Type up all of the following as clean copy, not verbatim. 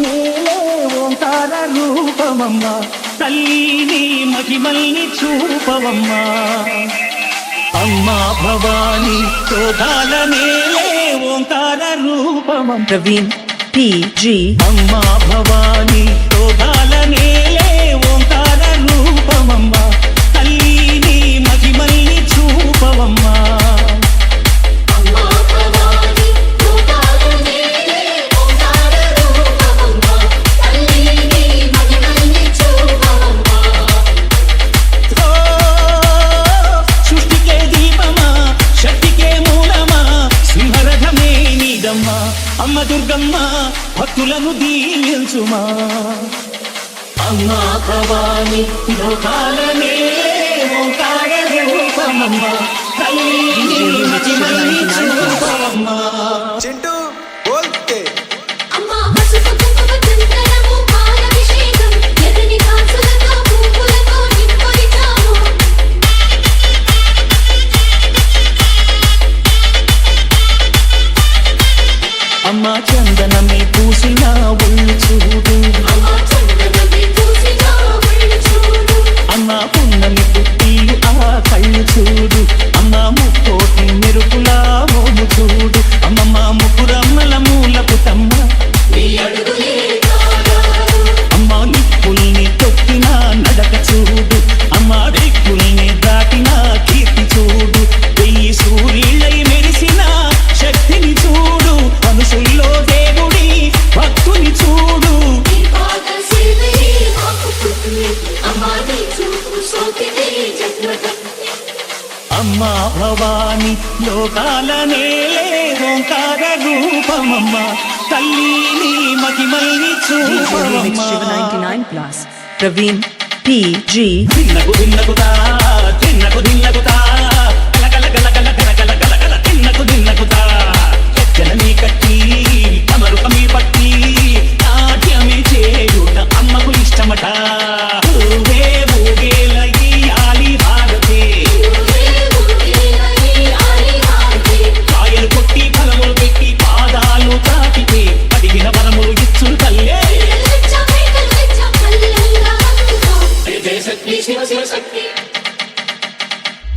నేలే ఓంకార రూపమమ్మ తల్లిని మహిమల్ని చూపవమ్మా అమ్మా భవాని క్రోధాల నేలే ఓంకార రూపమమ్మ ప్రవీణ్ PG అమ్మా భవాని క్రోధాల నేలే ఓంకార రూపమమ్మ తల్లిని మహిమల్ని చూపవమ్మా అమ్మ దుర్గమ్మ భక్తులను దీవించుమా అమ్మా భవాని లోకాలనే ఓంకార రూపమమ్మ తల్లిని మహిమల్ని చూపవమ్మా చింటూ బోల్తే అమ్మా పసుపు కుంకుమ చందనము పాలాభిషేకం ఎర్రని కాసులతో పువ్వులతో నింపొలిచాము అమ్మ చందనమే పూసిన ఒళ్ళు చూడు అమ్మ పున్నమి పుట్టిలు ఆ కళ్ళు చూడు అమ్మ ముక్కోటి మెరుపుల మోము చూడు అమ్మమ్మ ముకురమ్మల మూల పుటమ్మ అమ్మ నిప్పుల్ని తొక్కిన నడక చూడు అమ్మ దిక్కుల్ని దాటిన కీర్తి చూడు వెయ్యి సూర్యులై మెరిసిన శక్తిని చూడు మనుషుల్లో దేవుడి భక్తుని చూడు అమ్మా భవాని లోకాల నేలే ఓంకార రూపమమ్మ తల్లిని మహిమల్ని చూపవమ్మా Shiva 99 Plus ప్రవీణ్ PG దిన్నకు దిన్నకుతా దిన్నకు దిన్నకుతా గల గల గల గల గల గల గల గల దిన్నకు దిన్నకుతా జననీ కట్టి కమరు కమి పట్టి నాట్యమే చేయుట అమ్మకు ఇష్టమట ఊగే ఊగేల ఈ ఆలి భారతే కాయలు కొట్టి ఫలములు పెట్టి పాదాలు తాకితే అడిగిన వరములు ఇచ్చును తల్లే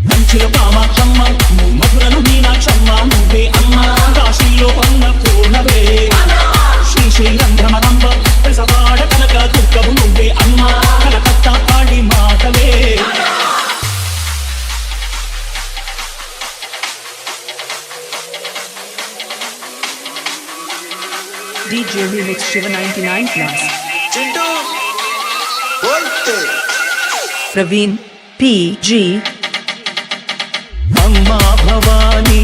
మంచులో కామాక్షమ్మ మధురలు మీనాక్షమ్మ నువ్వే అమ్మ కాశీలో అన్న పూర్ణవే శ్రీశైలం భ్రమరంబ ప్రసవాడ కనక దుర్గము నువ్వే అమ్మ కలకత్తా కాళీ మాతవే DJ Remix Shiva 99 Plus Chintu బోల్తే Praveen PG అమ్మా భవాని